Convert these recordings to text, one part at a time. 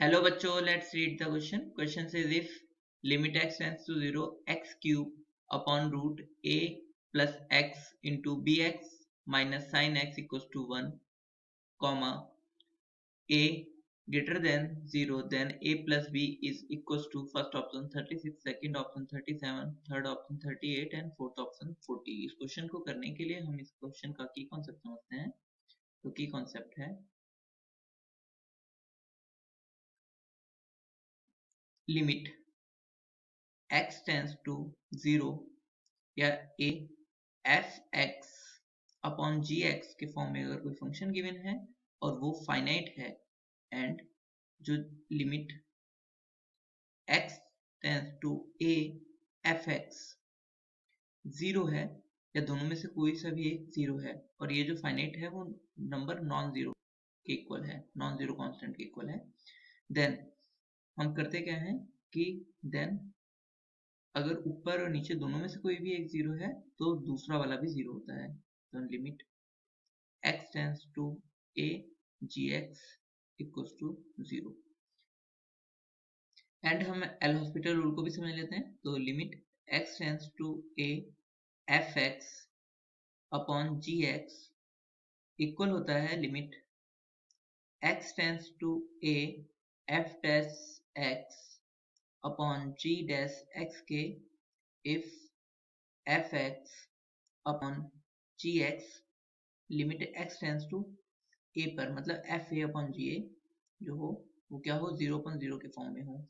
Hello बच्चों, let's read the question. Question says if limit x tends to 0, x cube upon root a plus x into bx minus sin x equals to 1, comma a greater than 0, then a plus b is equals to first option 36, second option 37, third option 38 and fourth option 40. इस question को करने के लिए हम इस question का की concept समझते हैं. तो की कॉन्सेप्ट है लिमिट x टेंड्स टू 0 या a F x upon ji X के फॉर्म में अगर कोई फंक्शन गिवन है और वो फाइनाइट है एंड जो limit x tends to a F X 0 है या दोनों में से कोई सा भी एक 0 है और ये जो फाइनाइट है वो नंबर नॉन जीरो के इक्वल है, नॉन जीरो कांस्टेंट के इक्वल है, देन हम करते क्या है कि देन अगर ऊपर और नीचे दोनों में से कोई भी एक 0 है तो दूसरा वाला भी 0 होता है. तो limit x tends to a gx equals to 0 and हम एल हॉस्पिटल रूल को भी समझ लेते हैं. तो limit x tends to a F x upon ji x equal होता है limit x tends to a f dash x upon g dash x के if f x upon ji x limit x tends to a पर, मतलब F A upon जी ए जो हो वो क्या हो 0/0 के फॉर्म में हो,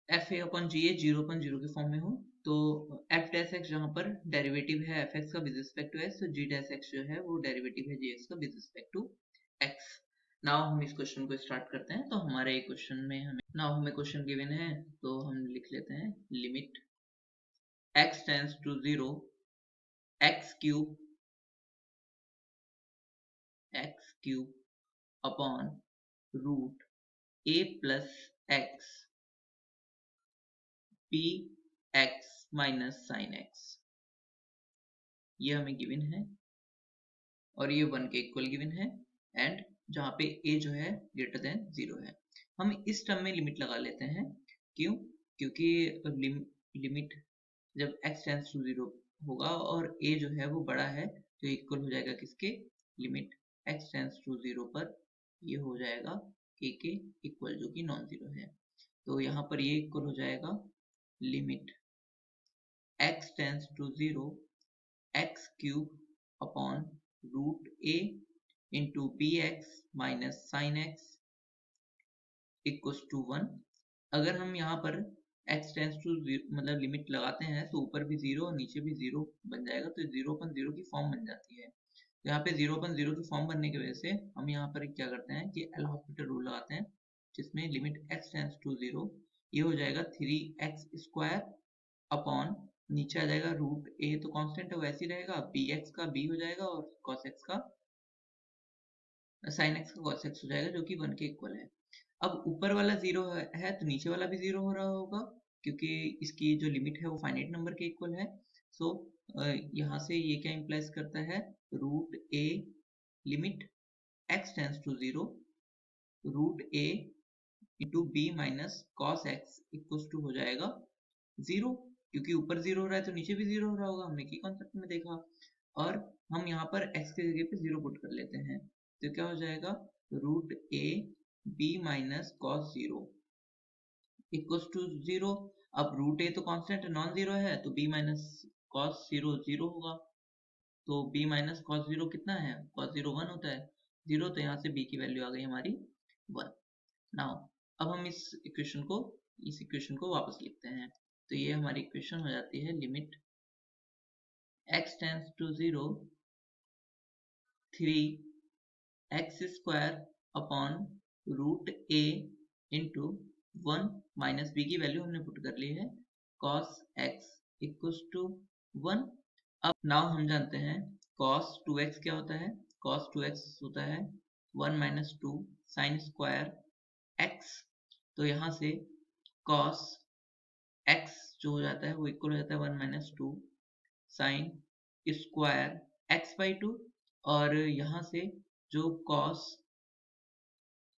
एफ ए अपॉन जी ए 0/0 के फॉर्म में हो. तो एफ डैश एक्स जहाँ पर डेरिवेटिव है एफ एक्स का विद रिस्पेक्ट टू एक्स, तो जी डैश एक्स जो है वो डेरिवेटिव है जी एक्स का with respect to X. Now हम इस क्वेश्चन को स्टार्ट करते हैं. तो हमारे क्वेश्चन में हमें क्वेश्चन गिवन है तो हम लिख लेते हैं limit x tends to 0 x cube upon root a plus X P X minus sine X, ये हमें गिवन है और ये 1 के इक्वल गिवन है एंड जहाँ पे a जो है ग्रेटर देन 0 है. हम इस टर्म में लिमिट लगा लेते हैं. क्यों? क्योंकि लिमिट जब x टेंड्स टू 0 होगा और a जो है वो बड़ा है तो इक्वल हो जाएगा किसके, लिमिट x टेंड्स टू 0 पर ये हो जाएगा a के इक्वल जो कि नॉन जीरो है. तो यहाँ पर ये इक्वल हो जाएगा limit x tends to 0 x cube upon root a into B X minus sine X equals to 1. अगर हम यहाँ पर x टेंड्स टू मतलब लिमिट लगाते हैं तो ऊपर भी 0 और नीचे भी 0 बन जाएगा, तो 0/0 की फॉर्म बन जाती है. तो यहाँ पे 0/0 की फॉर्म बनने की वजह से हम यहाँ पर क्या करते हैं कि एल हॉस्पिटल रूल लगाते हैं जिसमें लिमिट x टेंड्स टू 0 ये हो जाएगा 3x² अपॉन नीचे आ जाएगा रूट a तो कांस्टेंट है वैसे ही रहेगा, bx का b हो जाएगा और cos x का sin x का cos x हो जाएगा जो कि 1 के इक्वल है. अब ऊपर वाला 0 है तो नीचे वाला भी 0 हो रहा होगा क्योंकि इसकी जो लिमिट है वो फाइनाइट नंबर के इक्वल है. सो यहाँ से ये क्या इंप्लाइज करता है, root a limit x tends to 0 root a into B minus cos X equals to हो जाएगा 0, क्योंकि ऊपर 0 हो रहा है तो नीचे भी 0 हो रहा होगा, हमने की कॉन्सेप्ट में देखा. और हम यहाँ पर x के जगह पे 0 पुट कर लेते हैं तो क्या हो जाएगा root a b minus cos 0 equals to 0. अब रूट a तो कांस्टेंट नॉन जीरो है तो b माइनस कॉस 0 0 होगा. तो b माइनस कॉस 0 कितना है, कॉस 0 1 होता है 0, तो यहाँ से b की वैल्यू आ गई हमारी 1. नाउ अब हम इस इक्वेशन को वापस लिखते हैं. तो ये हमारी इक्वेशन हो जाती है limit x tends to 0 3x² upon root a into 1 minus b की वैल्यू हमने पुट कर ली है cos x इक्वल्स टू 1. अब नाउ हम जानते हैं cos 2x क्या होता है, cos 2x होता है 1 माइनस 2 साइन स्क्वायर x. तो यहाँ से cos x जो हो जाता है वो इक्वल हो जाता है 1 माइनस 2 साइन स्क्वायर x/2 और यहाँ से जो cos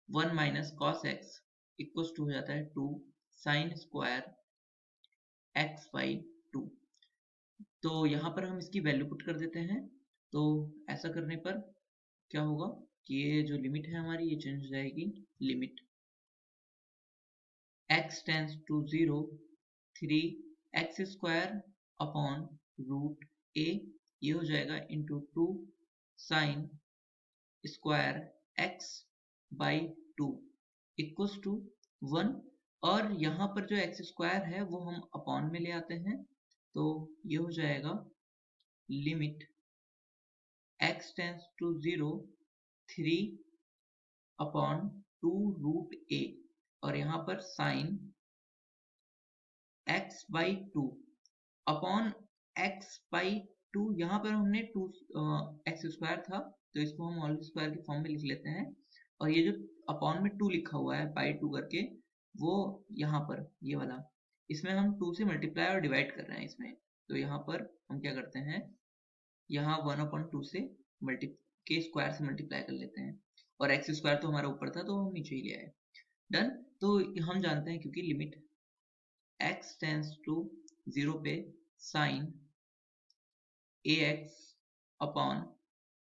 1 minus cos x equals to हो जाता है 2 साइन स्क्वायर x बाई 2। तो यहाँ पर हम इसकी वैल्यू पुट कर देते हैं। तो ऐसा करने पर क्या होगा कि ये जो लिमिट है हमारी ये चेंज हो जाएगी। Limit x tends to 0 3x square upon root a, ये हो जाएगा into 2 sine square x by 2 equals to 1। और यहाँ पर जो एक्स स्क्वायर है वो हम अपॉन में ले आते हैं। तो ये हो जाएगा limit x tends to 0 3 upon 2 root a, और यहाँ पर sine x by 2 upon x by 2। यहाँ पर हमने 2 एक्स स्क्वायर था तो इसको हम होल स्क्वायर के फॉर्म में लिख लेते हैं। और ये जो अपॉन में 2 लिखा हुआ है बाई 2 करके, वो यहाँ पर ये वाला, इसमें हम 2 से मल्टीप्लाई और डिवाइड कर रहे हैं इसमें। तो यहाँ पर हम क्या करते हैं, यहाँ 1/2 से मल्टी के स्क्वायर से मल्टीप्लाई कर लेते हैं, और एक्स स्क्वायर तो हमारा ऊपर था तो हम नीचे ही ले आए। डन। तो हम जानते हैं क्योंकि लिमिट x टेंड्स टू 0 पे साइन ax अपॉन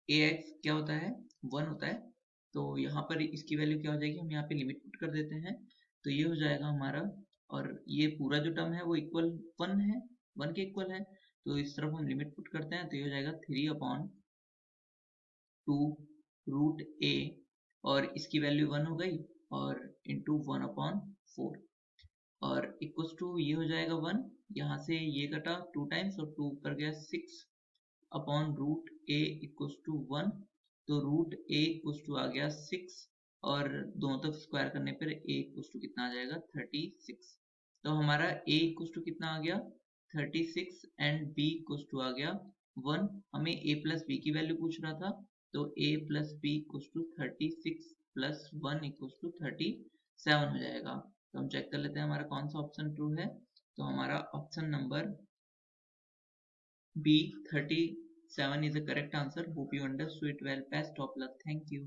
ax क्या होता है, 1 होता है। तो यहाँ पर इसकी वैल्यू क्या हो जाएगी, हम यहाँ पे लिमिट पुट कर देते हैं। तो ये हो जाएगा हमारा, और ये पूरा जो टर्म है वो इक्वल 1 है, 1 के इक्वल है। तो इस तरफ हम लिमिट पुट करते हैं तो ये हो जाएगा 3 अपॉन 2 रूट a, और इसकी वैल्यू 1 हो गई, और इंटू 1/4, और इक्वल्स टू ये हो जाएगा 1। यहाँ से ये कटा 2 टाइम्स और 2 ऊपर गया 6 upon root a equals to 1। तो रूट a इक्वल्स टू आ गया 6, और दोनों तरफ स्क्वायर करने पर a इक्वल्स टू कितना आ जाएगा 36। तो हमारा a इक्वल्स टू कितना आ गया 36, एंड b इक्वल्स टू आ गया 1। हमें a प्लस b की वैल्यू पूछ रहा था, तो a plus b equals to 36 plus 1 equals to 37 हो जाएगा। तो हम चेक कर लेते हैं हमारा कौन सा ऑप्शन ट्रू है। तो हमारा option number B 37 is the correct answer. Hope you understood it well. Best of luck. Thank you.